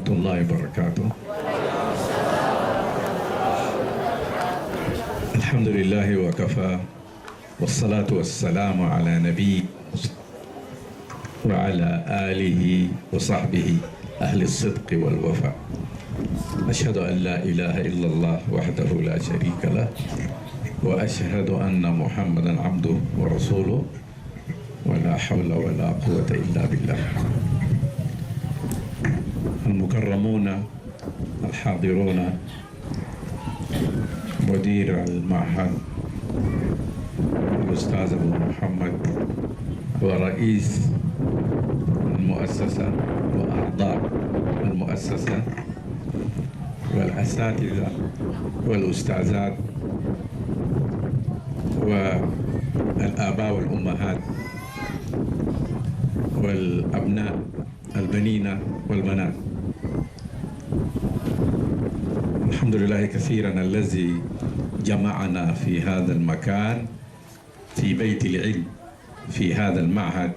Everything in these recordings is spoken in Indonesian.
ورحمة الله وبركاته. الحمد لله وكفى، والصلاة والسلام على نبي وعلى آله وصحبه أهل الصدق والوفاء. أشهد أن لا إله إلا الله وحده لا شريك له، وأشهد أن محمدا عبده ورسوله، ولا حول ولا قوة إلا بالله. المكرمون الحاضرون، مدير المعهد الأستاذ أبو محمد، ورئيس المؤسسة وأعضاء المؤسسة، والأساتذة والأستاذات والآباء والأمهات والأبناء البنين والبنات، الحمد لله كثيرا الذي جمعنا في هذا المكان في بيت العلم في هذا المعهد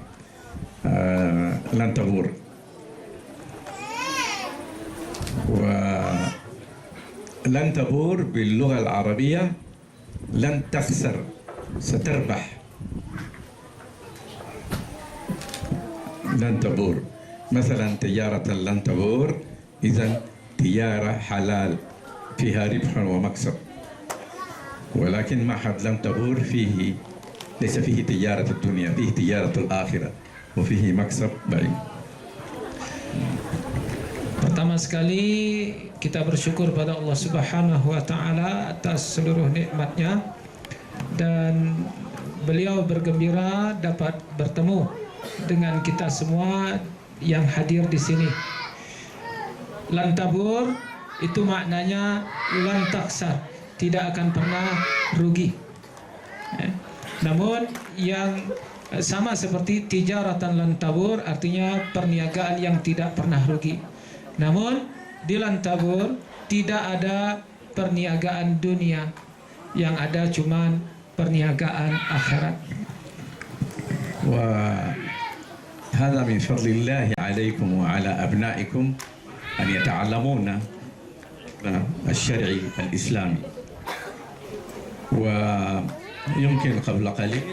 لنتبور. ولنتبور باللغة العربية لن تخسر، ستربح. لنتبور مثلا تجارة لنتبور، إذن تجارة حلال فيها ربح ومكسب. ولكن معهد لنتبور فيه ليس فيه تجارة الدنيا، فيه تجارة الآخرة وفيه مكسب بعيد. Pertama sekali kita bersyukur pada Allah Subhanahu wa taala atas seluruh nikmatnya, dan beliau bergembira dapat bertemu dengan kita semua yang hadir di sini. Lantabur itu maknanya lantaksar, tidak akan pernah rugi. Namun yang sama seperti tijaratan lantabur artinya perniagaan yang tidak pernah rugi. Namun di Lantabur tidak ada perniagaan dunia, yang ada cuman perniagaan akhirat. وهذا من فضل الله عليكم وعلى أبنائكم أن يتعلمون الشرع الإسلامي. ويمكن قبل قليل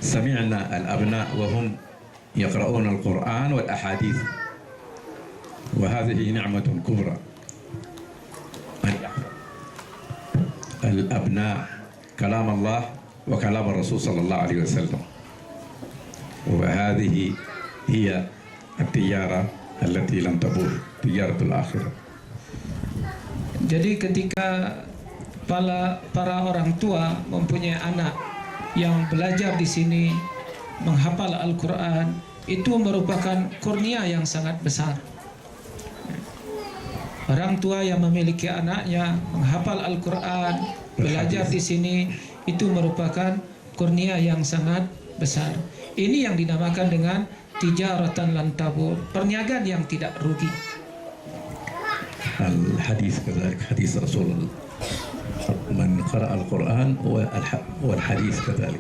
سمعنا الأبناء وهم يقرؤون القرآن والأحاديث، وهذه نعمة كبرى. الأبناء كلام الله وكلام الرسول صلى الله عليه وسلم، وهذه هي التجارة التي لم تبور، تجارة الآخرة. Jadi ketika para orang tua mempunyai anak yang belajar di sini menghafal Al-Quran, itu merupakan kurnia yang sangat besar. Orang tua yang memiliki anaknya menghafal Al-Quran, belajar di sini, itu merupakan kurnia yang sangat besar. Ini yang dinamakan dengan tijaratan lantabur, perniagaan yang tidak rugi. الحديث كذلك، حديث رسول الله من قرأ القرآن والحديث كذلك.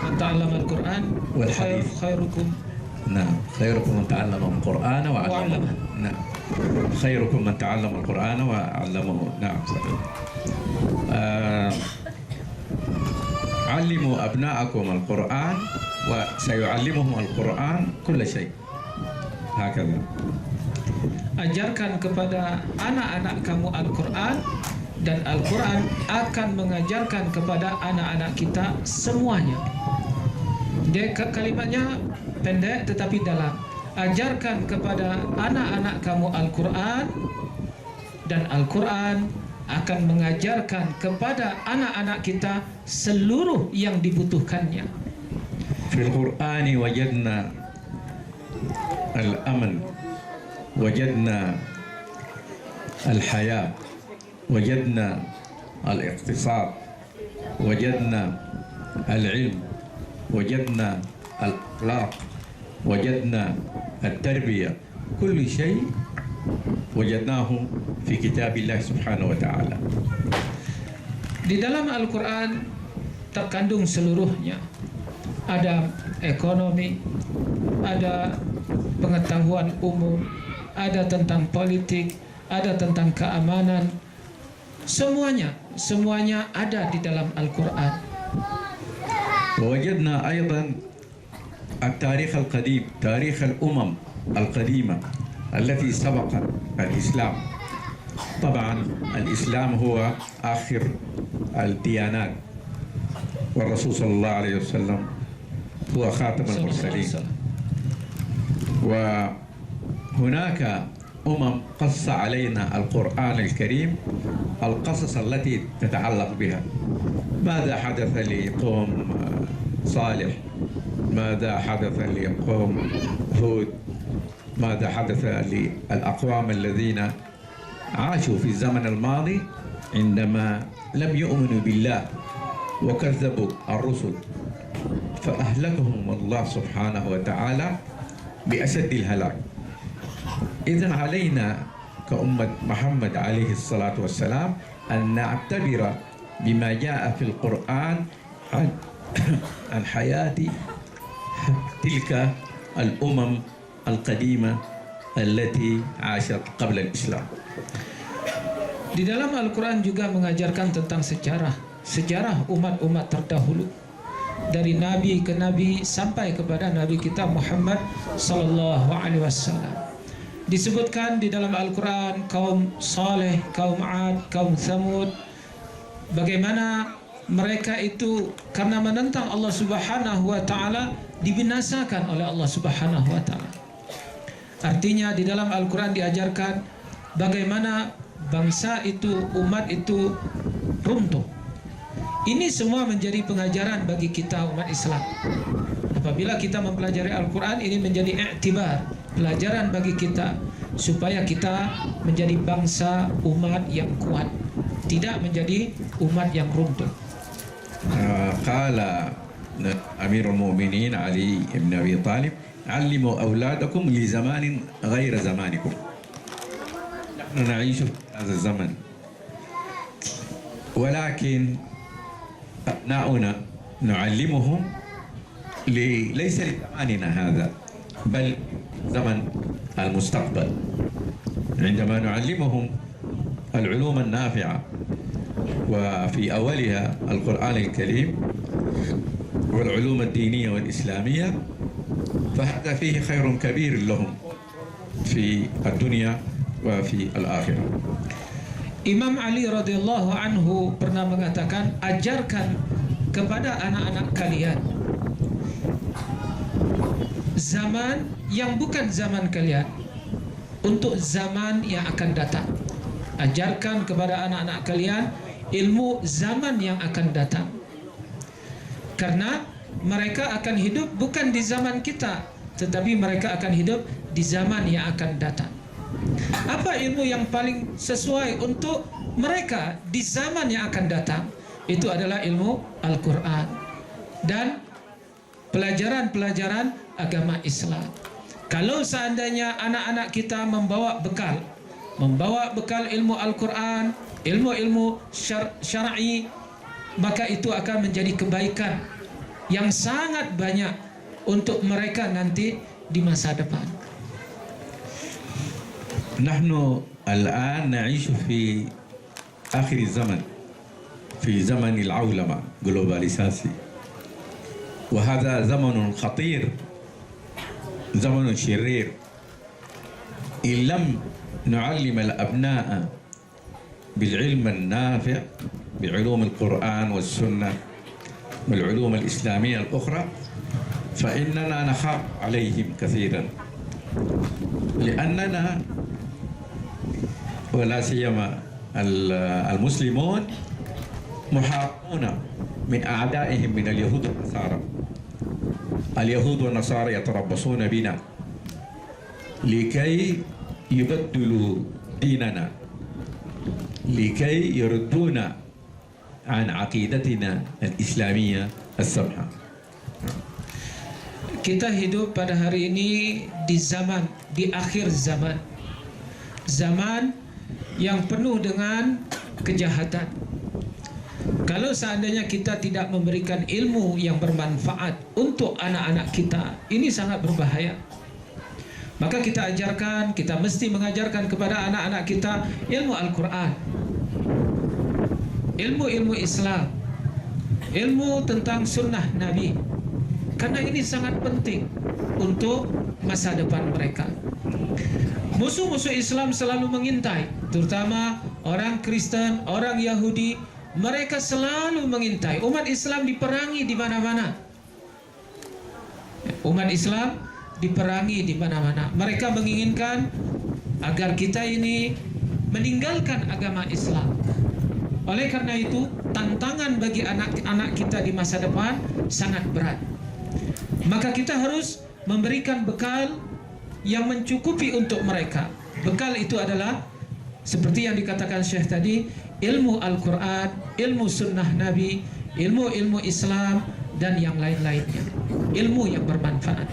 من تعلم القرآن والحديث خيركم. نعم، خيركم من تعلم القرآن وعلمه. نعم، خيركم من تعلم القرآن وعلمه. نعم صحيح. علموا أبناءكم القرآن وسيعلمهم القرآن كل شيء. هكذا. Ajarkan kepada anak-anak kamu Al-Quran, dan Al-Quran akan mengajarkan kepada anak-anak kita semuanya. Dia kalimatnya pendek tetapi dalam. Ajarkan kepada anak-anak kamu Al-Quran, dan Al-Quran akan mengajarkan kepada anak-anak kita seluruh yang dibutuhkannya. Fil Qur'ani wajadna al-aman, wajadna al-hayat, wajadna al-iqtisad, wajadna al-ilm, wajadna al-akhlaq, wajadna al-tarbiyah. Kulli syai wajadnahu fi kitabillah subhanahu wa ta'ala. Di dalam Al-Quran terkandung seluruhnya. Ada ekonomi, ada pengetahuan umum, ada tentang politik, ada tentang keamanan. Semuanya ada di dalam Al-Quran. ووجدنا أيضا التاريخ القديم، تاريخ الأمم القديمة التي سبقت الإسلام. طبعا الإسلام هو آخر الديانات، والرسول صلى الله عليه وسلم هو خاتم المرسلين. وهناك قص علينا القرآن الكريم القصص التي تتعلق بها. ماذا حدث لقوم صالح، ماذا حدث لقوم هود، ماذا حدث للأقوام الذين عاشوا في الزمن الماضي عندما لم يؤمنوا بالله وكذبوا الرسل، فأهلكهم الله سبحانه وتعالى بأشد الهلاك. إذن علينا كأمة محمد عليه الصلاة والسلام أن نعتبر بما جاء في القرآن عن حياة تلك الأمم القديمة التي عاشت قبل الإسلام. Di dalam Al-Quran juga mengajarkan tentang sejarah umat-umat terdahulu, dari nabi ke nabi sampai kepada nabi kita Muhammad sallallahu alaihi wasallam. Disebutkan di dalam Al-Quran kaum Saleh, kaum Ad, kaum Thamud, bagaimana mereka itu karena menentang Allah Subhanahu wa taala dibinasakan oleh Allah Subhanahu wa taala. Artinya di dalam Al-Quran diajarkan bagaimana bangsa itu, umat itu runtuh. Ini semua menjadi pengajaran bagi kita umat Islam. Apabila kita mempelajari Al-Quran, ini menjadi iktibar, pelajaran bagi kita supaya kita menjadi bangsa umat yang kuat, tidak menjadi umat yang runtuh. Qala Amirul Mu'minin Ali ibn Abi Talib, علموا أولادكم لزمان غير زمانكم. نحن نعيش في هذا الزمن، ولكن أبناؤنا نعلمهم ليس لزماننا هذا، بل زمن المستقبل. عندما نعلمهم العلوم النافعة وفي أولها القرآن الكريم والعلوم الدينية والإسلامية، فهذا فيه خير كبير لهم في الدنيا وفي الآخرة. Imam Ali radhiyallahu anhu pernah mengatakan, ajarkan kepada anak-anak kalian zaman yang bukan zaman kalian untuk zaman yang akan datang. Ajarkan kepada anak-anak kalian ilmu zaman yang akan datang, karena mereka akan hidup bukan di zaman kita, tetapi mereka akan hidup di zaman yang akan datang. Apa ilmu yang paling sesuai untuk mereka di zaman yang akan datang? Itu adalah ilmu Al-Quran dan pelajaran-pelajaran agama Islam. Kalau seandainya anak-anak kita membawa bekal ilmu Al-Quran, ilmu-ilmu syar'i, maka itu akan menjadi kebaikan yang sangat banyak untuk mereka nanti di masa depan. نحن الآن نعيش في آخر الزمن، في زمن العولمة globalisasi، وهذا زمن خطير، زمن شرير. إن لم نعلم الأبناء بالعلم النافع بعلوم القرآن والسنة والعلوم الإسلامية الأخرى، فإننا نخاف عليهم كثيرا، لأننا ولا سيما المسلمون محاطون من أعدائهم من اليهود والنصارى. اليهود والنصارى يتربصون بنا لكي يبدلوا ديننا، لكي يردونا عن عقيدتنا الإسلامية السمحة. Kita hidup pada hari ini di akhir zaman, zaman yang penuh dengan kejahatan. Kalau seandainya kita tidak memberikan ilmu yang bermanfaat untuk anak-anak kita, ini sangat berbahaya. Maka kita mesti mengajarkan kepada anak-anak kita ilmu Al-Quran, ilmu Islam, ilmu tentang sunnah Nabi, karena ini sangat penting untuk masa depan mereka. Musuh-musuh Islam selalu mengintai, terutama orang Kristen, orang Yahudi. Mereka selalu mengintai. Umat Islam diperangi di mana-mana. Umat Islam diperangi di mana-mana. Mereka menginginkan agar kita ini meninggalkan agama Islam. Oleh karena itu, tantangan bagi anak-anak kita di masa depan sangat berat. Maka kita harus memberikan bekal yang mencukupi untuk mereka. Bekal itu adalah seperti yang dikatakan Syekh tadi, ilmu Al-Quran, ilmu sunnah Nabi, ilmu Islam, dan yang lain-lainnya. Ilmu yang bermanfaat.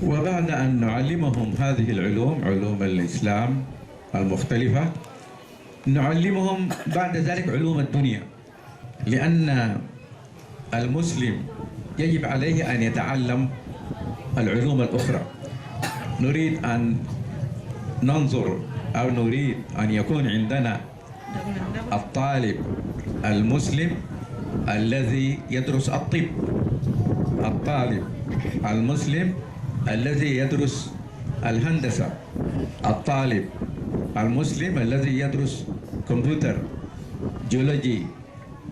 وبعد أن نعلمهم هذه العلوم، علوم الإسلام المختلفة، نعلمهم بعد ذلك علوم الدنيا، لأن المسلم يجب عليه أن يتعلم العلوم الأخرى. نريد أن ننظر أو نريد أن يكون عندنا الطالب المسلم الذي يدرس الطب، الطالب المسلم الذي يدرس الهندسة، الطالب المسلم الذي يدرس كمبيوتر، جيولوجي،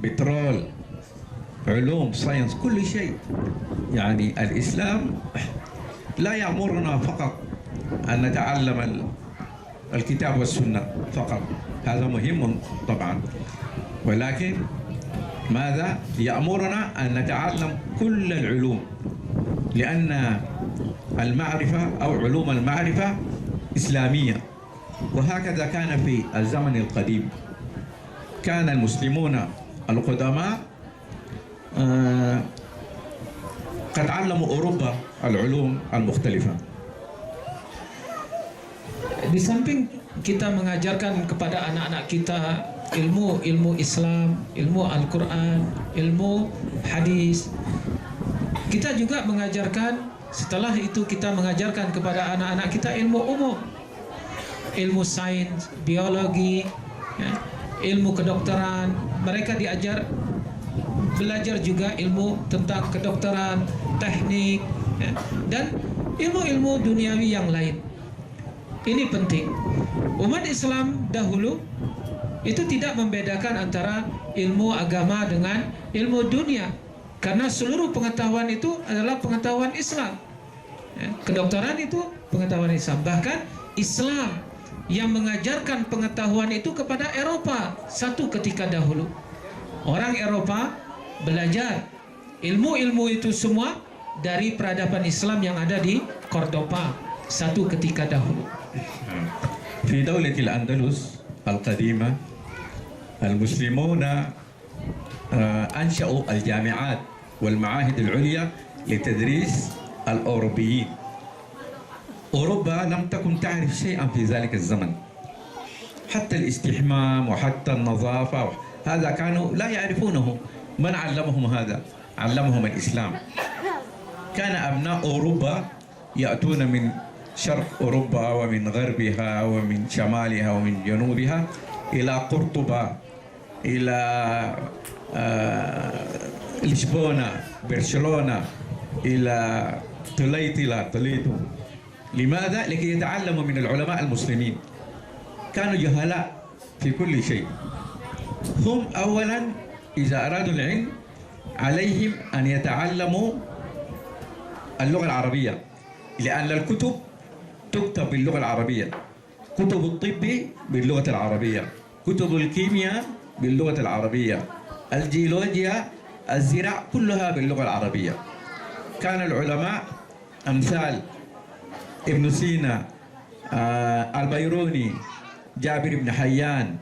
بترول، علوم، ساينس، كل شيء. يعني الإسلام لا يأمرنا فقط أن نتعلم الكتاب والسنة فقط، هذا مهم طبعا، ولكن ماذا؟ يأمرنا أن نتعلم كل العلوم، لأن المعرفة أو علوم المعرفة إسلامية. وهكذا كان في الزمن القديم، كان المسلمون القدماء قد علموا أوروبا العلوم المختلفة. Di samping kita mengajarkan kepada anak-anak kita ilmu Islam, ilmu Al-Quran, ilmu hadis, kita juga mengajarkan, setelah itu kita mengajarkan kepada anak-anak kita ilmu umum, ilmu sains, biologi, ya, ilmu kedokteran. Mereka belajar juga ilmu tentang kedokteran, teknik, ya, dan ilmu-ilmu duniawi yang lain. Ini penting. Umat Islam dahulu itu tidak membedakan antara ilmu agama dengan ilmu dunia, karena seluruh pengetahuan itu adalah pengetahuan Islam. Ya, kedokteran itu pengetahuan Islam. Bahkan Islam yang mengajarkan pengetahuan itu kepada Eropa satu ketika dahulu. Orang Eropa belajar ilmu-ilmu itu semua dari peradaban Islam yang ada di Cordoba satu ketika dahulu. في دولة الأندلس القديمة المسلمون أنشأوا الجامعات والمعاهد العليا لتدريس الأوروبيين. أوروبا لم تكن تعرف شيئا في ذلك الزمن، حتى الاستحمام وحتى النظافة هذا كانوا لا يعرفونه. من علمهم هذا؟ علمهم الإسلام. كان أبناء أوروبا يأتون من شرق أوروبا ومن غربها ومن شمالها ومن جنوبها إلى قرطبة، إلى لشبونة، برشلونة، إلى طليطو. لماذا؟ لكي يتعلموا من العلماء المسلمين. كانوا جهلاء في كل شيء. هم أولا إذا أرادوا العلم عليهم أن يتعلموا اللغة العربية، لأن الكتب تكتب باللغة العربية، كتب الطب باللغة العربية، كتب الكيمياء باللغة العربية، الجيولوجيا، الزراعة، كلها باللغة العربية. كان العلماء أمثال ابن سينا، البيروني، جابر بن حيان،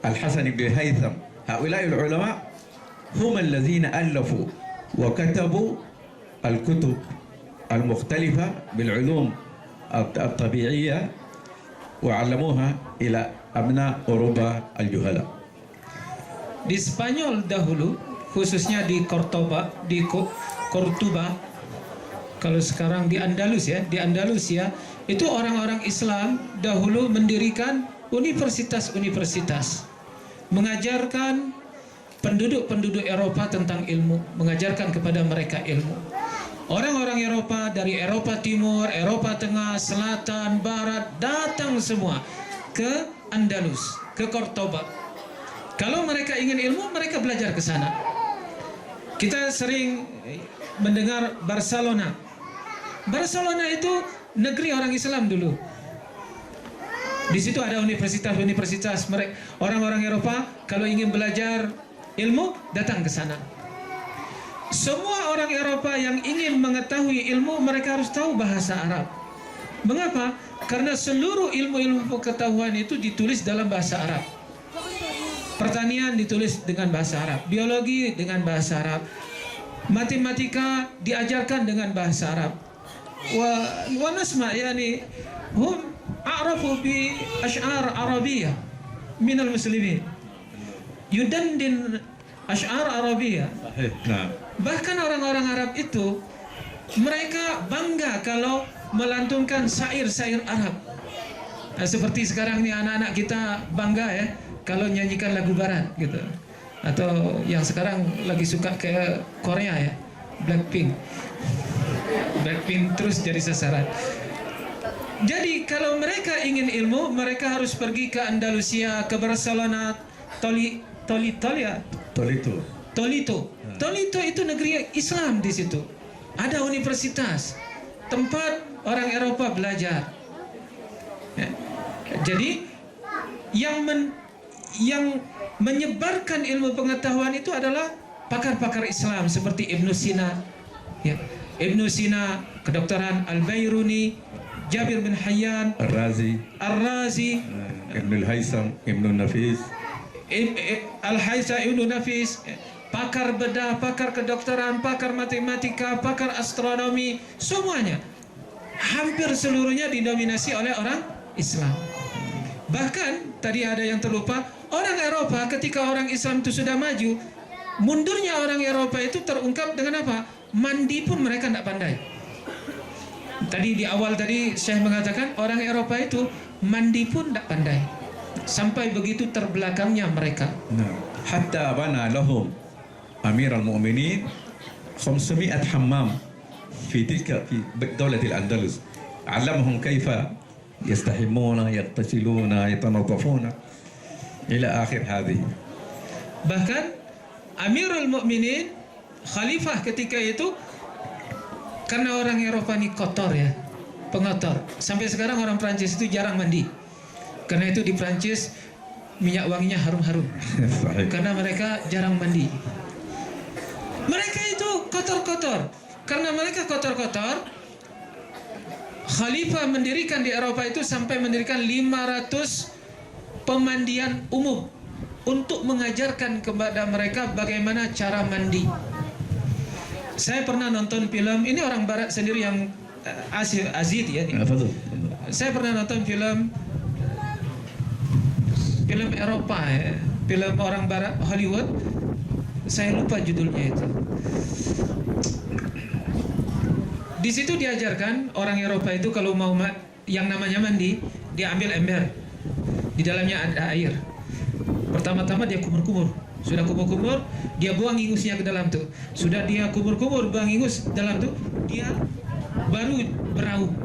الحسن بن الهيثم، هؤلاء العلماء هم الذين ألفوا وكتبوا الكتب المختلفة بالعلوم الطبيعية وعلموها إلى أبناء أوروبا الجهلاء. Di Spanyol dahulu, khususnya di Cordoba, Kalau sekarang di Andalusia itu orang-orang Islam dahulu mendirikan universitas-universitas, mengajarkan penduduk-penduduk Eropa tentang ilmu, mengajarkan kepada mereka ilmu. Orang-orang Eropa dari Eropa Timur, Eropa Tengah, Selatan, Barat datang semua ke Andalus, ke Cordoba. Kalau mereka ingin ilmu, mereka belajar ke sana. Kita sering mendengar Barcelona. Barcelona itu negeri orang Islam dulu. Di situ ada universitas-universitas. Orang-orang Eropa kalau ingin belajar ilmu datang ke sana. Semua orang Eropa yang ingin mengetahui ilmu, mereka harus tahu bahasa Arab. Mengapa? Karena seluruh ilmu-ilmu pengetahuan itu ditulis dalam bahasa Arab. Pertanian ditulis dengan bahasa Arab, biologi dengan bahasa Arab, matematika diajarkan dengan bahasa Arab. Wa nasma yani hum a'rafu bi ash'ar Arabiyyah min al-muslimin. Yudandin ash'ar Arabiyyah. Nah. Bahkan orang-orang Arab itu mereka bangga kalau melantunkan syair-syair Arab. Nah, seperti sekarang nih anak-anak kita bangga ya kalau nyanyikan lagu barat gitu. Atau yang sekarang lagi suka ke Korea ya, Blackpink terus jadi sasaran. Jadi kalau mereka ingin ilmu, mereka harus pergi ke Andalusia, ke Barcelona, Toledo itu negeri Islam di situ. Ada universitas, tempat orang Eropa belajar. Ya. Jadi yang menyebarkan ilmu pengetahuan itu adalah pakar-pakar Islam seperti Ibnu Sina, ya. Ibnu Sina, kedokteran Al-Bairuni, Jabir bin Hayyan, Ar-Razi, Ibnu Al-Haytham, Ibnu Nafis, Al-Haytham, Ibnu Nafis, pakar bedah, pakar kedokteran, pakar matematika, pakar astronomi, semuanya hampir seluruhnya didominasi oleh orang Islam. Bahkan tadi ada yang terlupa, orang Eropa ketika orang Islam itu sudah maju, mundurnya orang Eropa itu terungkap dengan apa? Mandi pun mereka tidak pandai. Tadi di awal tadi saya mengatakan orang Eropa itu mandi pun tidak pandai. Sampai begitu terbelakangnya mereka. Hatta bana lahum Amir al-Mu'minin 500 hammam في دولة الأندلس علمهم كيف يستحمون يغتسلون يتنظفون إلى آخر هذه. Bahkan Amirul Mukminin Khalifah ketika itu, karena orang Eropa ini kotor ya, pengotor. Sampai sekarang orang Prancis itu jarang mandi. Karena itu di Prancis minyak wanginya harum-harum. Karena mereka jarang mandi. Mereka itu kotor-kotor. Karena mereka kotor-kotor, Khalifah mendirikan di Eropa itu sampai mendirikan 500 pemandian umum untuk mengajarkan kepada mereka bagaimana cara mandi. Saya pernah nonton film, ini orang Barat sendiri yang Azid ya. Saya pernah nonton film Eropa ya, film orang Barat Hollywood. Saya lupa judulnya itu. Di situ diajarkan orang Eropa itu kalau mau yang namanya mandi, dia ambil ember, di dalamnya ada air. Pertama-tama dia kumur-kumur. Sudah kumur-kumur, dia buang ingusnya ke dalam tuh. Sudah dia kumur-kumur, buang ingus dalam tuh, dia baru beraung.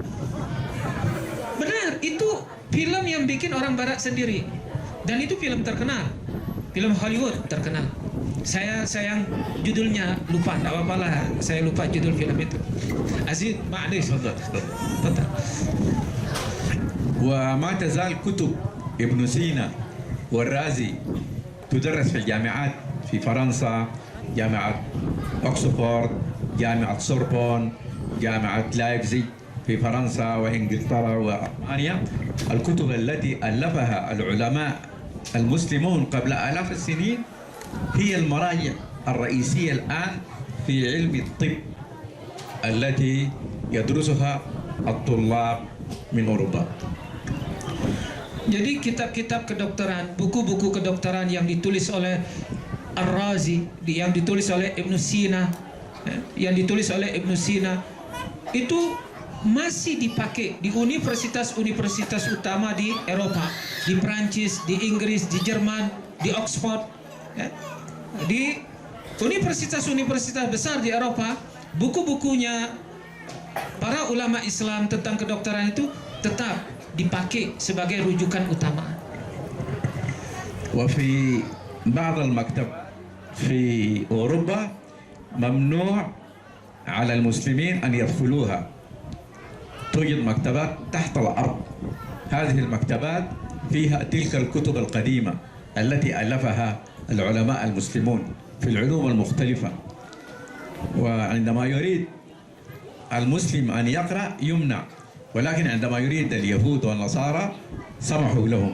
Benar, itu film yang bikin orang Barat sendiri. Dan itu film terkenal, film Hollywood terkenal. Saya sayang judulnya lupa, tidak apa-apa lah, saya lupa judul film itu. Aziz, ma'adis. Betul. وما تزال كتب ابن سينا والرازي تدرس في الجامعات في فرنسا، جامعة أكسفورد، جامعة سوربون، جامعة لايبزيج في فرنسا وإنجلترا وألمانيا. الكتب التي ألفها العلماء المسلمون قبل آلاف السنين هي المراجع الرئيسية الآن في علم الطب التي يدرسها الطلاب من أوروبا. Jadi kitab-kitab kedokteran, buku-buku kedokteran yang ditulis oleh Ar-Razi, yang ditulis oleh Ibnu Sina, yang ditulis oleh Ibnu Sina, itu masih dipakai di universitas-universitas utama di Eropa, di Prancis, di Inggris, di Jerman, di Oxford, ya. Di universitas-universitas besar di Eropa, buku-bukunya para ulama Islam tentang kedokteran itu tetap dipakai sebagai rujukan utama. وفي بعض المكتب في أوروبا ممنوع على المسلمين أن يدخلوها. توجد مكتبات تحت الأرض. هذه المكتبات فيها تلك الكتب القديمة التي ألفها العلماء المسلمون في العلوم المختلفة، وعندما يريد المسلم أن يقرأ يمنع، ولكن عندما يريد اليهود والنصارى سمحوا لهم.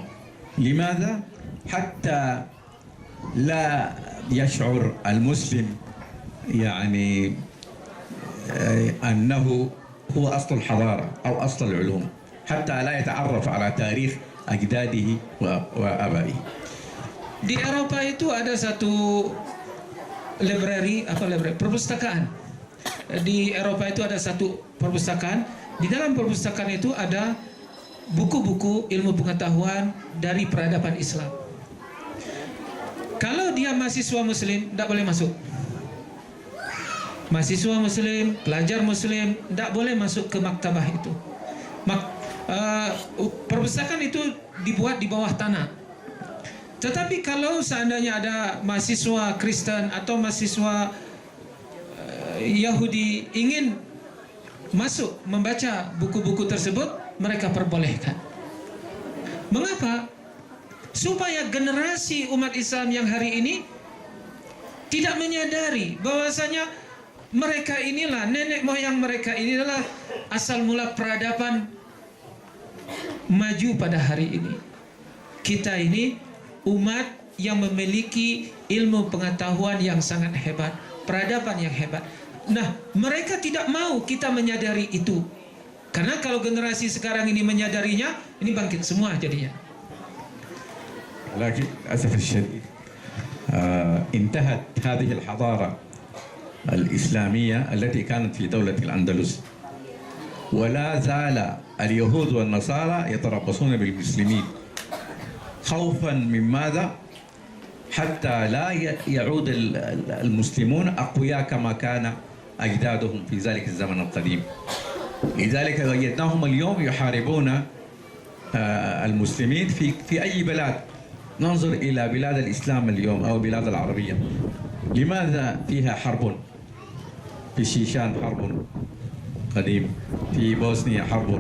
لماذا؟ حتى لا يشعر المسلم يعني أنه هو أصل الحضارة أو أصل العلوم، حتى لا يتعرف على تاريخ أجداده وآبائه. Di Eropa itu ada satu perpustakaan. Di Eropa itu ada satu perpustakaan. Di dalam perpustakaan itu ada buku-buku ilmu pengetahuan dari peradaban Islam. Kalau dia mahasiswa muslim, tidak boleh masuk. Mahasiswa muslim, pelajar muslim tidak boleh masuk ke maktabah itu. Perpustakaan itu dibuat di bawah tanah. Tetapi kalau seandainya ada mahasiswa Kristen atau mahasiswa Yahudi ingin masuk membaca buku-buku tersebut, mereka perbolehkan. Mengapa? Supaya generasi umat Islam yang hari ini tidak menyadari bahwasanya mereka inilah, nenek moyang mereka ini adalah asal mula peradaban maju pada hari ini. Kita ini umat yang memiliki ilmu pengetahuan yang sangat hebat, peradaban yang hebat. Nah, mereka tidak mau kita menyadari itu. Karena kalau generasi sekarang ini menyadarinya, ini bangkit semua jadinya. لكن للأسف الشديد انتهت هذه الحضارة الإسلامية التي كانت في دولة الأندلس، ولا زال اليهود والنصارى يتربصون بالمسلمين خوفا من ماذا؟ حتى لا يعود المسلمون أقوياء كما كان أجدادهم في ذلك الزمن القديم. لذلك وجدناهم اليوم يحاربون المسلمين في أي بلاد. ننظر إلى بلاد الإسلام اليوم أو بلاد العربية، لماذا فيها حرب؟ في الشيشان حرب قديم، في بوسنيا حرب،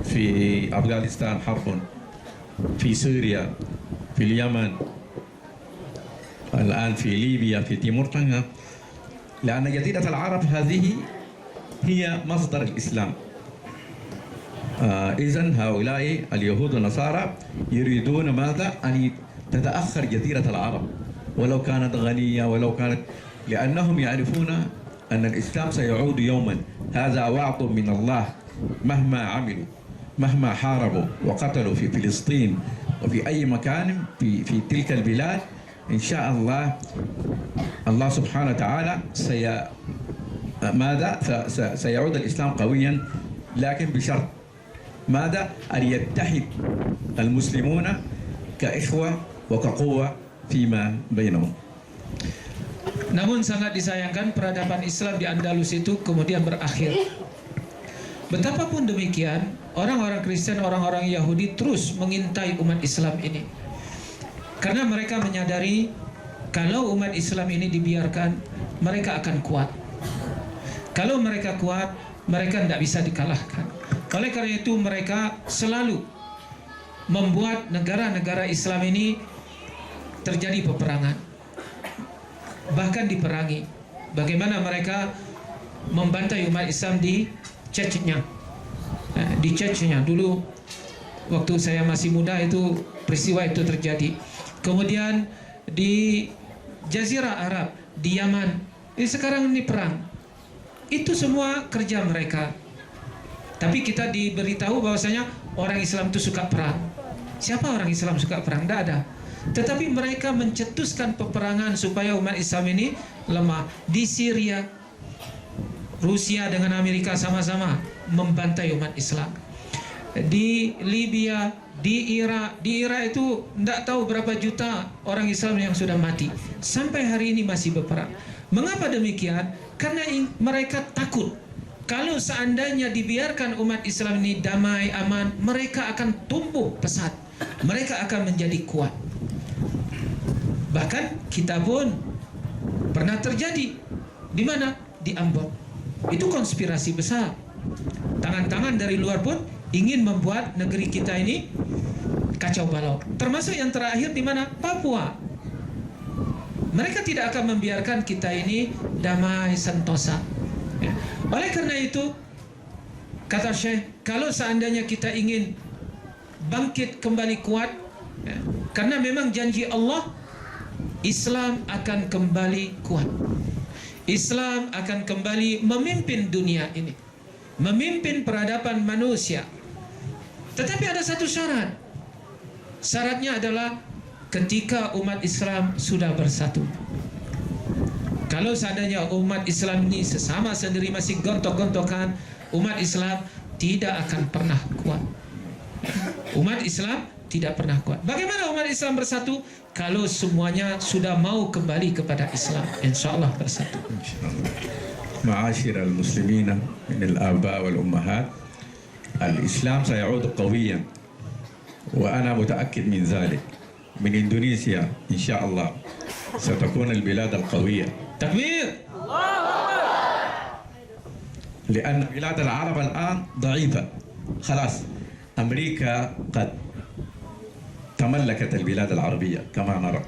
في أفغانستان حرب، في سوريا، في اليمن، الآن في ليبيا، في تيمور تنغا، لأن جزيرة العرب هذه هي مصدر الإسلام. إذن هؤلاء اليهود والنصارى يريدون ماذا؟ أن تتأخر جزيرة العرب ولو كانت غنية، ولو كانت، لأنهم يعرفون أن الإسلام سيعود يوما. هذا وعد من الله، مهما عملوا، مهما حاربوا وقتلوا في فلسطين وفي أي مكان في تلك البلاد، إن شاء الله الله سبحانه وتعالى سيعود الإسلام قويا، لكن بشرط ماذا؟ أن يتحد المسلمون كإخوة وكقوة فيما بينهم. Namun sangat disayangkan peradaban Islam di Andalus itu kemudian berakhir. Betapapun demikian, orang-orang Kristen, orang-orang Yahudi terus mengintai umat Islam ini. Karena mereka menyadari kalau umat Islam ini dibiarkan, mereka akan kuat. Kalau mereka kuat, mereka tidak bisa dikalahkan. Oleh karena itu mereka selalu membuat negara-negara Islam ini terjadi peperangan, bahkan diperangi. Bagaimana mereka membantai umat Islam di Chechnya. Di Chechnya dulu waktu saya masih muda itu peristiwa itu terjadi. Kemudian di Jazirah Arab, di Yaman, ini sekarang ini perang. Itu semua kerja mereka. Tapi kita diberitahu bahwasanya orang Islam itu suka perang. Siapa orang Islam suka perang? Tidak ada. Tetapi mereka mencetuskan peperangan supaya umat Islam ini lemah. Di Syria, Rusia dengan Amerika sama-sama membantai umat Islam. Di Libya, di Irak itu tidak tahu berapa juta orang Islam yang sudah mati. Sampai hari ini masih berperang. Mengapa demikian? Karena mereka takut kalau seandainya dibiarkan umat Islam ini damai, aman, mereka akan tumbuh pesat. Mereka akan menjadi kuat. Bahkan kita pun pernah terjadi. Di mana? Di Ambon. Itu konspirasi besar. Tangan-tangan dari luar pun ingin membuat negeri kita ini kacau balau. Termasuk yang terakhir di mana? Papua. Mereka tidak akan membiarkan kita ini damai sentosa. Ya. Oleh karena itu, kata Syekh, kalau seandainya kita ingin bangkit kembali kuat, ya, karena memang janji Allah, Islam akan kembali kuat. Islam akan kembali memimpin dunia ini, memimpin peradaban manusia. Tetapi ada satu syarat. Syaratnya adalah ketika umat Islam sudah bersatu. Kalau seandainya umat Islam ini sesama sendiri masih gontok-gontokan, umat Islam tidak akan pernah kuat. Umat Islam tidak pernah kuat. Bagaimana umat Islam bersatu? Kalau semuanya sudah mau kembali kepada Islam, insyaallah bersatu. معاشر المسلمين من الآباء والأمهات، الإسلام سيعود قويا وأنا متأكد من ذلك. من إندونيسيا إن شاء الله ستكون البلاد القوية. تكبير! لأن بلاد العرب الآن ضعيفة. خلاص أمريكا قد تملكت البلاد العربية كما نرى.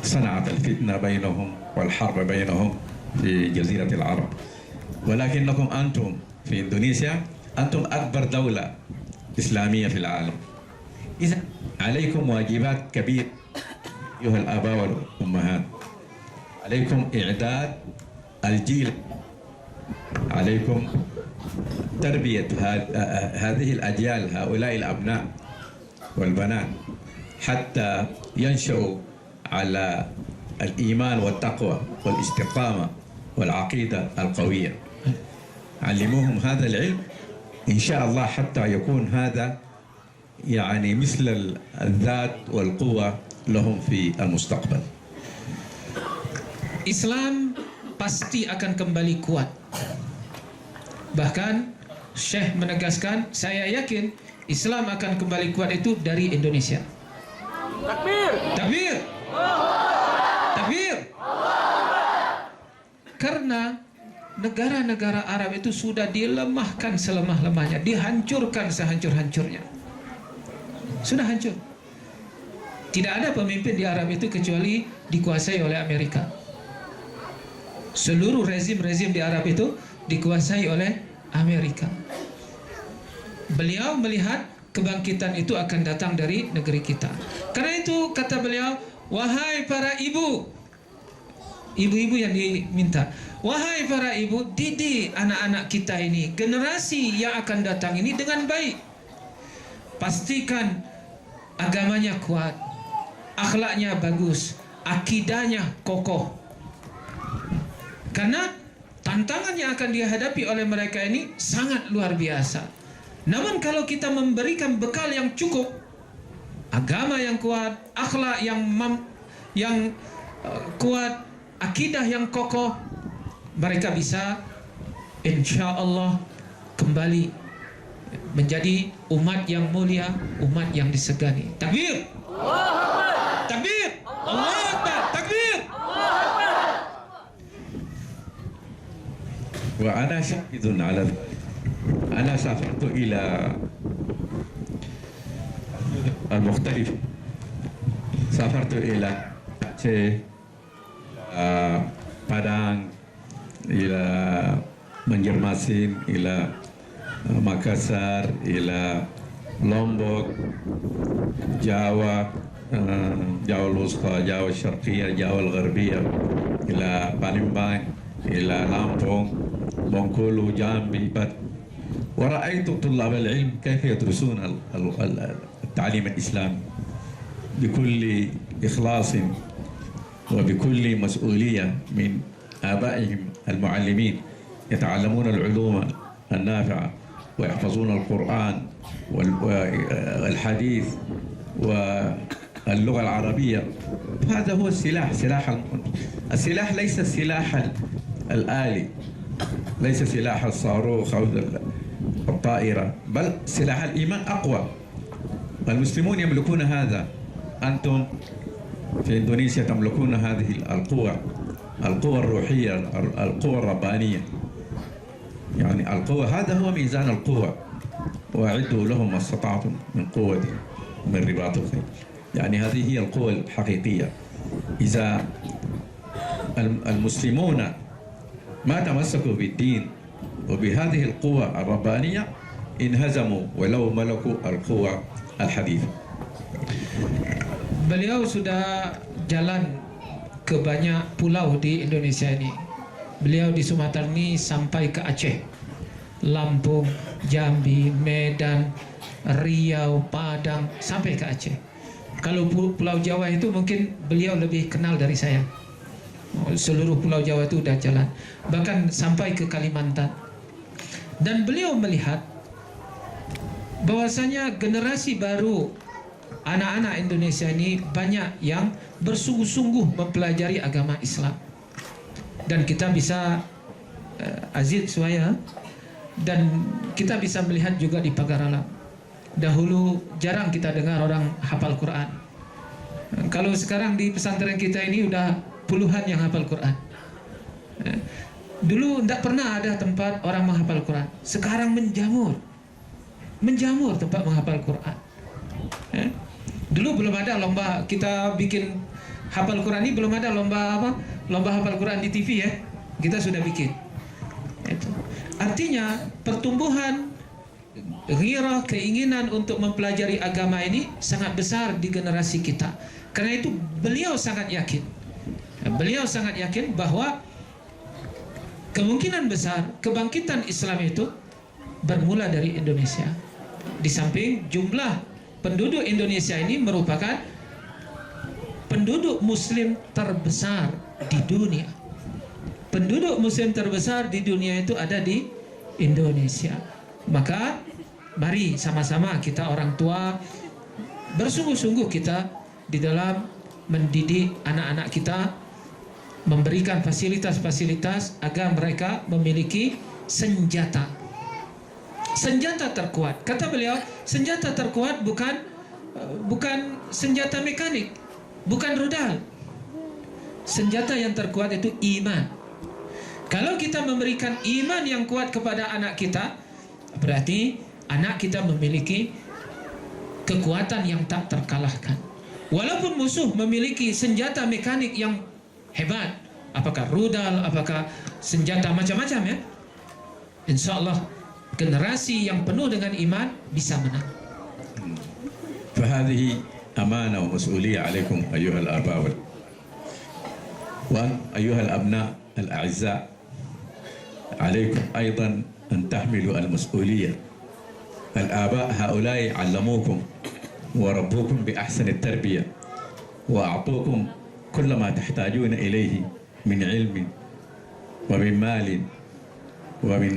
صنعت الفتنة بينهم والحرب بينهم في جزيرة العرب. ولكنكم أنتم في إندونيسيا أنتم أكبر دولة إسلامية في العالم. إذا عليكم واجبات كبيرة أيها الآباء والأمهات. عليكم إعداد الجيل، عليكم تربية هذه الأجيال، هؤلاء الأبناء والبنات، حتى ينشأوا على الإيمان والتقوى والاستقامة والعقيدة القوية. علموهم هذا العلم إن شاء الله حتى يكون هذا يعني مثل الذات والقوة لهم في المستقبل. Islam pasti akan kembali kuat. Bahkan Syekh menegaskan, saya yakin Islam akan kembali kuat itu dari Indonesia. Takbir! Takbir! Takbir! Karena negara-negara Arab itu sudah dilemahkan selemah-lemahnya, dihancurkan sehancur-hancurnya. Sudah hancur. Tidak ada pemimpin di Arab itu kecuali dikuasai oleh Amerika. Seluruh rezim-rezim di Arab itu dikuasai oleh Amerika. Beliau melihat kebangkitan itu akan datang dari negeri kita. Karena itu kata beliau, wahai para ibu, ibu-ibu yang diminta, wahai para ibu, didik anak-anak kita ini, generasi yang akan datang ini dengan baik. Pastikan agamanya kuat, akhlaknya bagus, akidahnya kokoh. Karena tantangan yang akan dihadapi oleh mereka ini sangat luar biasa. Namun kalau kita memberikan bekal yang cukup, agama yang kuat, akhlak yang kuat, akidah yang kokoh, mereka bisa insya Allah kembali menjadi umat yang mulia, umat yang disegani. Takbir! Takbir! Allahu Akbar! Takbir! وأنا شاهد على ذلك. أنا سافرت إلى المختلف، سافرت إلى Padang, إلى Banjarmasin, إلى Makassar, إلى Lombok, Jawa, Jawa الوسطى، Jawa الشرقية، Jawa الغربية، إلى Palembang، إلى Lampung، بنكولو، جامبي، ورأيت طلاب العلم كيف يدرسون التعليم الإسلامي بكل إخلاص وبكل مسؤولية من آبائهم المعلمين. يتعلمون العلوم النافعة ويحفظون القرآن والحديث واللغة العربية. هذا هو السلاح. السلاح ليس السلاح الآلي، ليس سلاح الصاروخ أو الطائرة، بل سلاح الإيمان أقوى. المسلمون يملكون هذا، أنتم في إندونيسيا تملكون هذه القوة الروحية، القوة الربانية. يعني القوة، هذا هو ميزان القوة. وأعدوا لهم ما استطعتم من قوة من رباط الخيل. يعني هذه هي القوة الحقيقية. إذا المسلمون ما تمسكوا بالدين وبهذه القوة الربانية انهزموا ولو ملكوا القوة الحديثة. Beliau sudah jalan ke banyak pulau di Indonesia ini. Beliau di Sumatera ini sampai ke Aceh, Lampung, Jambi, Medan, Riau, Padang, sampai ke Aceh. Kalau Pulau Jawa itu mungkin beliau lebih kenal dari saya. Seluruh Pulau Jawa itu udah jalan, bahkan sampai ke Kalimantan. Dan beliau melihat bahwasanya generasi baru anak-anak Indonesia ini banyak yang bersungguh-sungguh mempelajari agama Islam. Dan kita bisa Aziz Suaya, dan kita bisa melihat juga di Pagar Alam. Dahulu jarang kita dengar orang hafal Quran. Kalau sekarang di pesantren kita ini udah puluhan yang hafal Quran. Dulu tidak pernah ada tempat orang menghafal Quran. Sekarang menjamur tempat menghafal Quran. Dulu belum ada lomba kita bikin hafal Quran ini, belum ada lomba hafal Quran di TV ya. Kita sudah bikin. Itu. Artinya pertumbuhan ghirah, keinginan untuk mempelajari agama ini sangat besar di generasi kita. Karena itu beliau sangat yakin bahwa kemungkinan besar kebangkitan Islam itu bermula dari Indonesia. Di samping jumlah penduduk Indonesia ini merupakan penduduk muslim terbesar di dunia. Penduduk muslim terbesar di dunia itu ada di Indonesia. Maka mari sama-sama kita orang tua bersungguh-sungguh kita di dalam mendidik anak-anak kita, memberikan fasilitas-fasilitas agar mereka memiliki senjata terkuat. Kata beliau, senjata terkuat bukan senjata mekanik, bukan rudal. Senjata yang terkuat itu iman. Kalau kita memberikan iman yang kuat kepada anak kita, berarti anak kita memiliki kekuatan yang tak terkalahkan. Walaupun musuh memiliki senjata mekanik yang hebat, apakah rudal, apakah senjata macam-macam ya, insya Allah generasi yang penuh dengan iman bisa menang. فهذه أمانة ومسؤولية عليكم أيها الآباء وأيها الأبناء الأعزاء. عليكم أيضا أن تحملوا المسؤولية. الآباء هؤلاء علموكم وربوكم بأحسن التربية وأعطوكم كل ما تحتاجون إليه من علم ومن مال ومن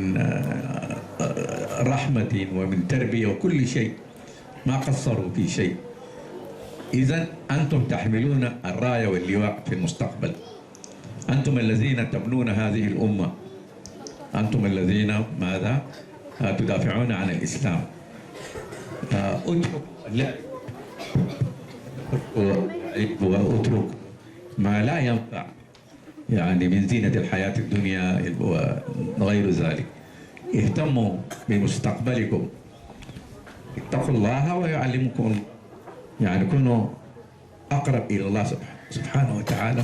رحمة ومن تربية وكل شيء، ما قصروا في شيء. إذن أنتم تحملون الراية واللواء في المستقبل. أنتم الذين تبنون هذه الأمة، أنتم الذين ماذا تدافعون عن الإسلام. واترك ما لا ينفع يعني من زينة الحياة الدنيا وغير ذلك. اهتموا بمستقبلكم، اتقوا الله ويعلمكم، يعني كونوا أقرب إلى الله سبحانه وتعالى.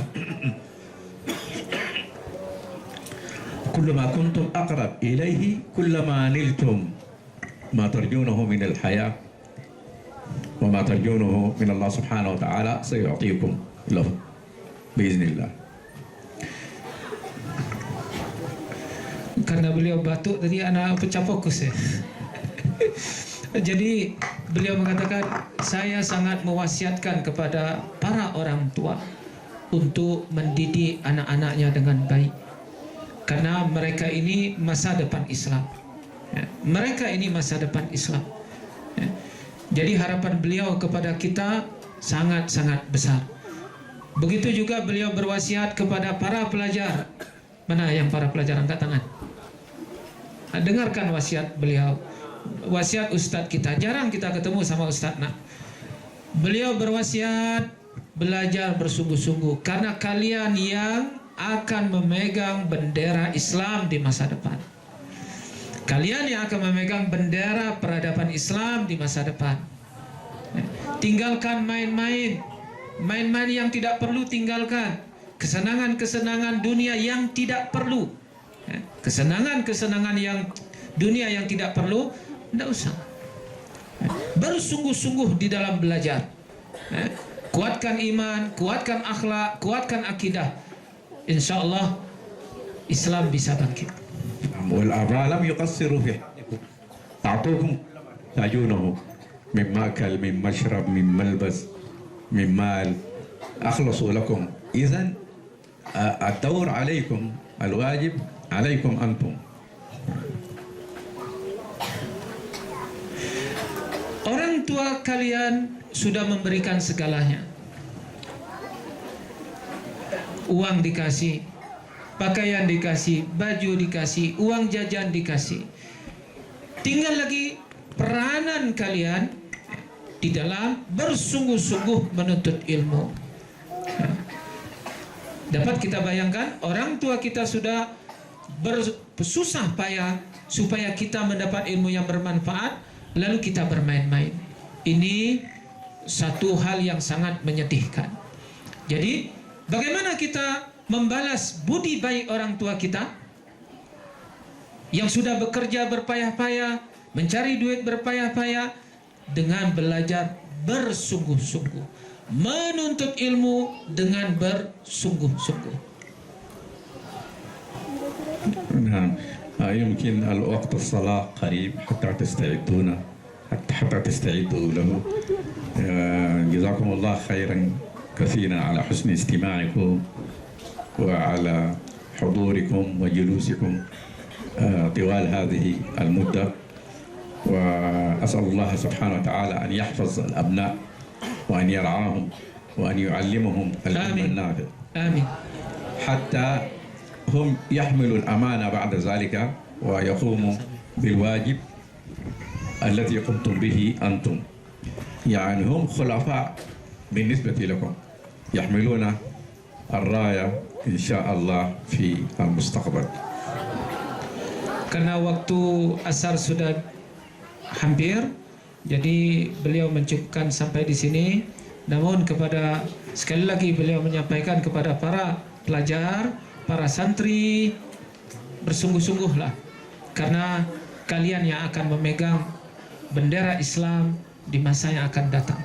كلما كنتم أقرب إليه كلما نلتم ما ترجونه من الحياة وما ترجونه من الله سبحانه وتعالى سيعطيكم له بإذن الله. Karena beliau batuk tadi anak pecah fokus ya. Jadi beliau mengatakan, saya sangat mewasiatkan kepada para orang tua untuk mendidik anak-anaknya dengan baik. karena mereka ini masa depan Islam. Ya, mereka ini masa depan Islam. Ya. Jadi harapan beliau kepada kita sangat-sangat besar. Begitu juga beliau berwasiat kepada para pelajar. Mana yang para pelajar, angkat tangan. Nah, dengarkan wasiat beliau, wasiat ustadz kita. Jarang kita ketemu sama ustadz. Nah, beliau berwasiat belajar bersungguh-sungguh karena kalian yang akan memegang bendera Islam di masa depan. Kalian yang akan memegang bendera peradaban Islam di masa depan. Tinggalkan main-main. Main-main yang tidak perlu tinggalkan. Kesenangan-kesenangan dunia yang tidak perlu. Kesenangan-kesenangan yang dunia yang tidak perlu, tidak usah. Bersungguh-sungguh di dalam belajar. Kuatkan iman, kuatkan akhlak, kuatkan akidah. Insya Allah Islam bisa bangkit. والآباء لم يقصروا في حقكم أعطوكم تحتاجونه من مأكل من مشرب من ملبس من مال أخلصوا لكم إذن الدور عليكم الواجب عليكم أنتم. Orang tua kalian sudah memberikan segalanya. Uang dikasih, pakaian dikasih, baju dikasih, uang jajan dikasih. Tinggal lagi peranan kalian di dalam bersungguh-sungguh menuntut ilmu. Dapat kita bayangkan, orang tua kita sudah bersusah payah supaya kita mendapat ilmu yang bermanfaat, lalu kita bermain-main. Ini satu hal yang sangat menyedihkan. Jadi, bagaimana kita membalas budi baik orang tua kita yang sudah bekerja berpayah-payah, mencari duit berpayah-payah, dengan belajar bersungguh-sungguh, menuntut ilmu dengan bersungguh-sungguh. نعم يمكن الوقت الصلاة قريب حتى تستعدون حتى تستعدوا له. جزاكم الله خيرا كثيرا على حسن استماعكم وعلى حضوركم وجلوسكم طوال هذه المدة، وأسأل الله سبحانه وتعالى أن يحفظ الأبناء وأن يرعاهم وأن يعلمهم العلم النافع. آمين. حتى هم يحملوا الأمانة بعد ذلك ويقوموا بالواجب الذي قمتم به أنتم. يعني هم خلفاء بالنسبة لكم، يحملون الراية إن شاء الله في المستقبل. Karena waktu asar sudah hampir, jadi beliau mencukupkan sampai di sini. Namun sekali lagi beliau menyampaikan kepada para pelajar, para santri, bersungguh-sungguhlah, karena kalian yang akan memegang bendera Islam di masa yang akan datang.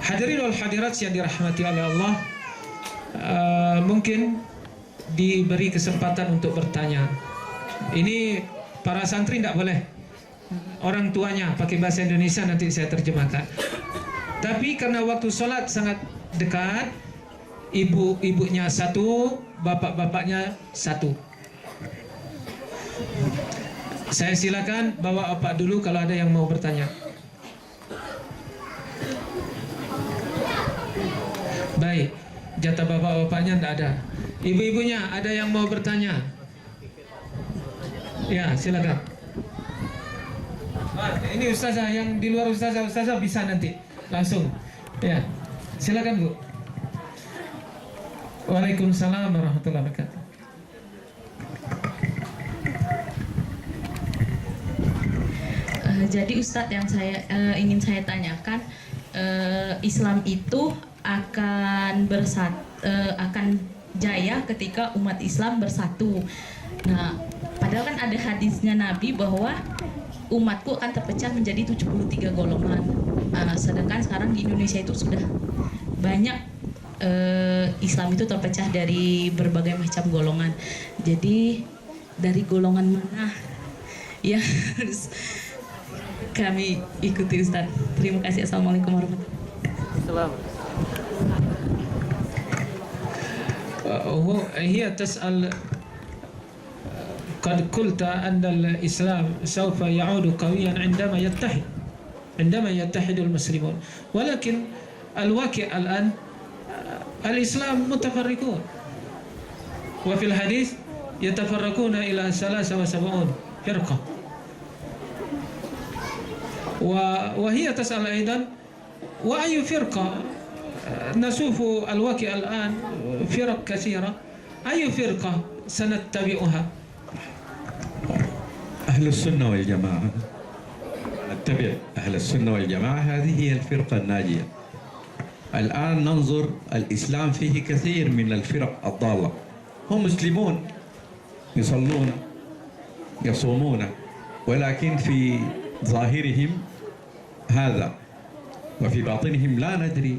Hadirin wal hadirat yang dirahmati oleh Allah, mungkin diberi kesempatan untuk bertanya. Ini para santri tidak boleh, orang tuanya pakai bahasa Indonesia, nanti saya terjemahkan. Tapi karena waktu sholat sangat dekat, ibu-ibunya satu, bapak-bapaknya satu. Saya silakan bawa bapak dulu kalau ada yang mau bertanya. Baik, jatah bapak-bapaknya tidak ada. Ibu-ibunya ada yang mau bertanya? Ya, silakan. Ini ustazah yang di luar, ustazah bisa nanti langsung. Ya, silakan Bu. Waalaikumsalam warahmatullahi wabarakatuh. Jadi Ustadz, yang ingin saya tanyakan, Islam itu akan jaya ketika umat Islam bersatu. Nah, padahal kan ada hadisnya Nabi bahwa umatku akan terpecah menjadi 73 golongan. Sedangkan sekarang di Indonesia itu sudah banyak Islam itu terpecah dari berbagai macam golongan. Jadi dari golongan mana yang harus kami ikuti Ustadz? Terima kasih. Assalamualaikum warahmatullahi wabarakatuh. هي تسأل قد قلت أن الإسلام سوف يعود قويا عندما يتحد المسلمون، ولكن الواقع الآن الإسلام متفرقون، وفي الحديث يتفرقون إلى 73 فرقة. وهي تسأل أيضا وأي فرقة؟ نشوف الواقع الآن فرق كثيرة، أي فرقة سنتبعها؟ أهل السنة والجماعة، نتبع أهل السنة والجماعة، هذه هي الفرقة الناجية. الآن ننظر الإسلام فيه كثير من الفرق الضالة، هم مسلمون يصلون يصومون، ولكن في ظاهرهم هذا وفي باطنهم لا ندري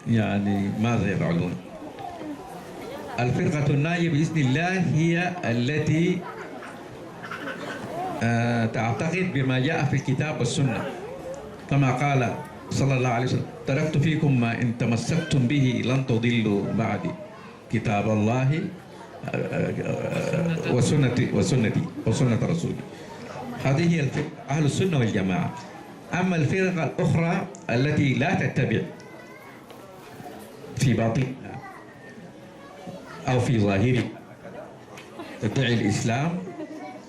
يعني ماذا يفعلون. الفرقة الناجية بإذن الله هي التي تعتقد بما جاء في الكتاب والسنة، كما قال صلى الله عليه وسلم: تركت فيكم ما إن تمسكتم به لن تضلوا بعدي، كتاب الله وسنة رسولي. هذه هي أهل السنة والجماعة. أما الفرقة الأخرى التي لا تتبع في باطنها أو في ظاهرها تدعي الإسلام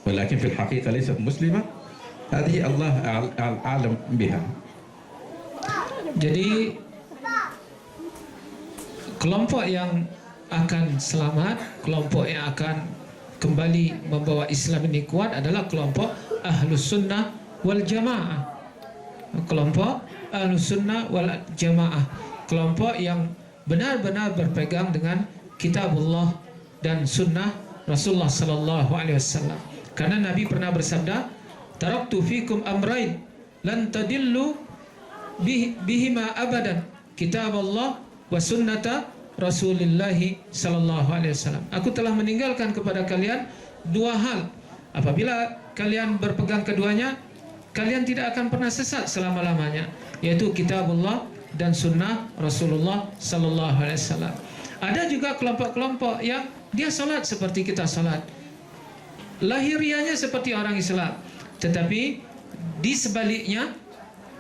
ولكن في الحقيقة ليست مسلمة، هذه الله أعلم بها. Jadi kelompok yang akan selamat, kelompok yang akan kembali membawa Islam ini kuat adalah kelompok Ahlus Sunnah wal Jamaah. Kelompok Ahlus Sunnah wal Jamaah, kelompok yang benar-benar berpegang dengan kitabullah dan sunnah Rasulullah sallallahu alaihi wasallam. Karena Nabi pernah bersabda, "Taraktu fikum amrayn lan tadillu bihima abadan, kitabullah wa sunnata Rasulullah sallallahu alaihi wasallam." Aku telah meninggalkan kepada kalian dua hal. Apabila kalian berpegang keduanya, kalian tidak akan pernah sesat selama-lamanya, yaitu kitabullah dan sunnah Rasulullah sallallahu alaihi wasallam. Ada juga kelompok-kelompok yang dia salat seperti kita salat, lahiriahnya seperti orang Islam, tetapi di sebaliknya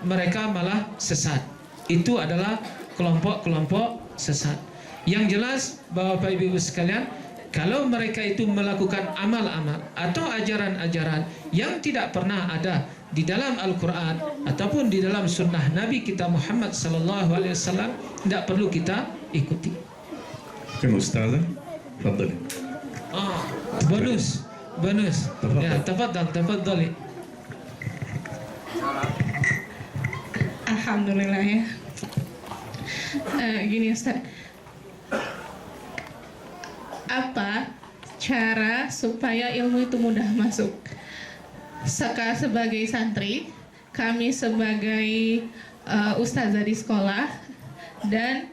mereka malah sesat. Itu adalah kelompok-kelompok sesat. Yang jelas Bapak Ibu sekalian, kalau mereka itu melakukan amal-amal atau ajaran-ajaran yang tidak pernah ada di dalam Al-Quran ataupun di dalam sunnah Nabi kita Muhammad sallallahu alaihi wasallam, tidak perlu kita ikuti. Kan Ustazah, tafadhali. bonus. Ya, tafadhali. Alhamdulillah ya. Gini Ustaz, apa cara supaya ilmu itu mudah masuk? Sebagai santri, kami sebagai ustazah di sekolah, dan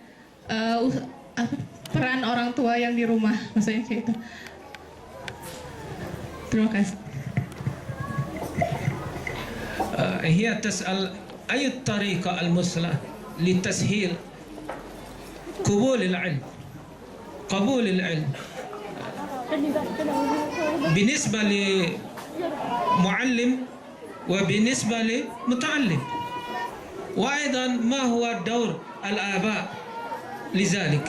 peran orang tua yang di rumah, maksudnya kayak itu. Terima kasih. هي تسأل أي الطريقة المثلى لتسهيل قبول العلم بالنسبة لمعلم وبالنسبة لمتعلم، وأيضا ما هو دور الآباء لذلك.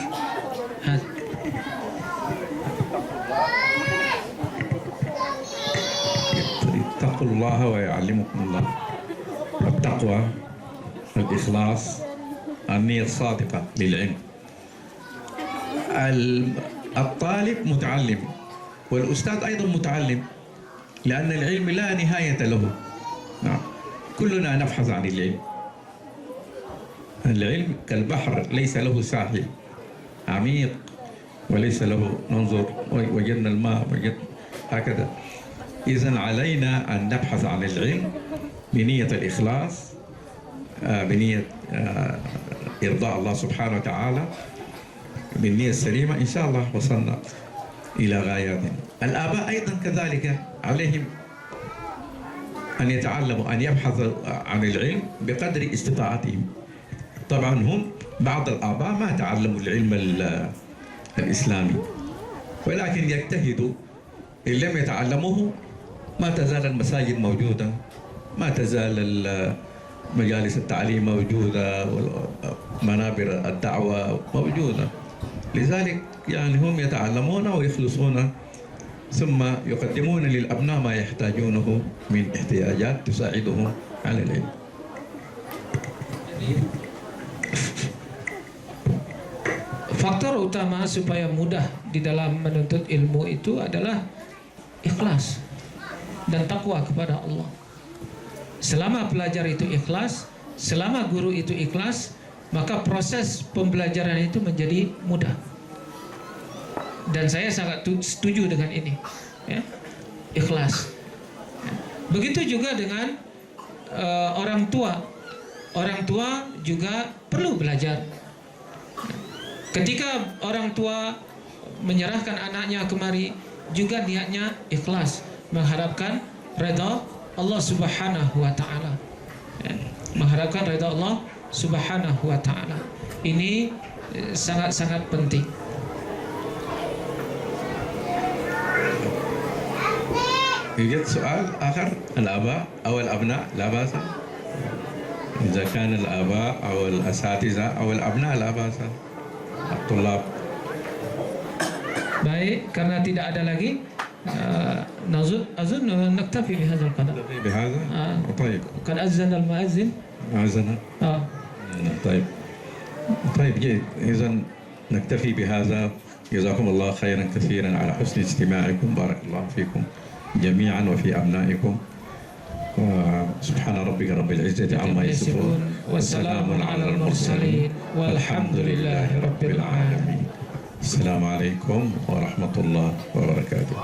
اتقوا الله ويعلمكم الله. التقوى، الإخلاص، النية الصادقة للعلم. الطالب متعلم والأستاذ أيضا متعلم، لأن العلم لا نهاية له. نعم، كلنا نبحث عن العلم. العلم كالبحر ليس له ساحل عميق وليس له، ننظر وجدنا الماء هكذا. إذن علينا أن نبحث عن العلم بنية الإخلاص، بنية إرضاء الله سبحانه وتعالى، بالنية السليمة. إن شاء الله وصلنا إلى غاياتنا. الآباء أيضا كذلك عليهم أن يتعلموا، أن يبحثوا عن العلم بقدر استطاعتهم. طبعا هم بعض الآباء ما تعلموا العلم الإسلامي، ولكن يجتهدوا إن لم يتعلموه ما تزال المساجد موجودة، ما تزال مجالس التعليم موجودة، ومنابر الدعوة موجودة. لذلك يعني هم يتعلمون ويخلصون، ثم يقدمون للأبناء ما يحتاجونه من احتياجات تساعدهم على العلم. Faktor utama supaya mudah di dalam menuntut ilmu itu adalah ikhlas dan takwa kepada Allah. Selama pelajar itu ikhlas, selama guru itu ikhlas, maka proses pembelajaran itu menjadi mudah. Dan saya sangat setuju dengan ini, ya, ikhlas. Begitu juga dengan orang tua. Orang tua juga perlu belajar. Ketika orang tua menyerahkan anaknya kemari, juga niatnya ikhlas, mengharapkan redha Allah Subhanahu wa taala. Ya, mengharapkan redha Allah Subhanahu wa taala. Ini sangat-sangat penting. يوجد سؤال آخر؟ الآباء أو الأبناء لا بأس، إذا كان الآباء أو الأساتذة أو الأبناء لا بأس، الطلاب. Baik, karena tidak ada lagi, أظن نكتفي بهذا القدر. بهذا؟ طيب. قد أذن المؤذن. أذن. طيب. طيب جيد، إذا نكتفي بهذا. جزاكم الله خيرا كثيرا على حسن استماعكم، بارك الله فيكم جميعا وفي أبنائكم. سبحان ربك رب العزة عما يصفون والسلام على المرسلين والحمد لله رب العالمين. السلام عليكم ورحمة الله وبركاته.